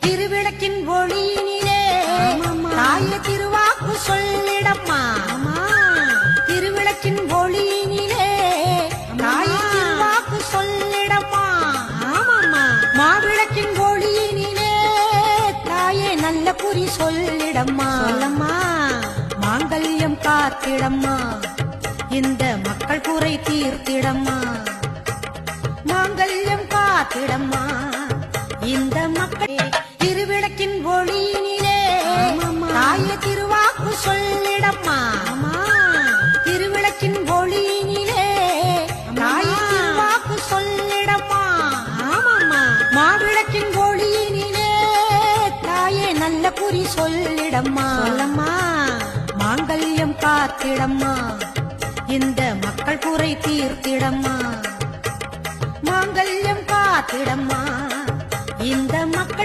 திருவிளக்கின் ஒளியினிலே தாய திருவாக்கு சொல்லிடம்மா. திருவிளக்கின் ஒளியினிலே தாய திருவாக்கு சொல்லிடம்மா. மாவிளக்கின் ஒளியினிலே தாயே நல்ல குறி சொல்லிடம்மா. மாங்கல்யம் காத்திடம்மா, இந்த மக்கள் குறை தீர்த்திடம்மா. மாங்கல்யம் காத்திடம்மா, இந்த மக்கள். திருவிளக்கின் ஒளியினிலே தாய திருவாக்கு சொல்லிடம்மா. திருவிளக்கின் ஒளியினிலே தாய திருவாக்கு சொல்லிடம்மா. மாவிளக்கின் ஒளியினிலே தாயே நல்ல குறி சொல்லிடம்மா. மாங்கல்யம் காத்திடம்மா, இந்த மக்கள் குறை தீர்த்திடம்மா. மாங்கல்யம் காத்திடம்மா, இந்த மக்கள்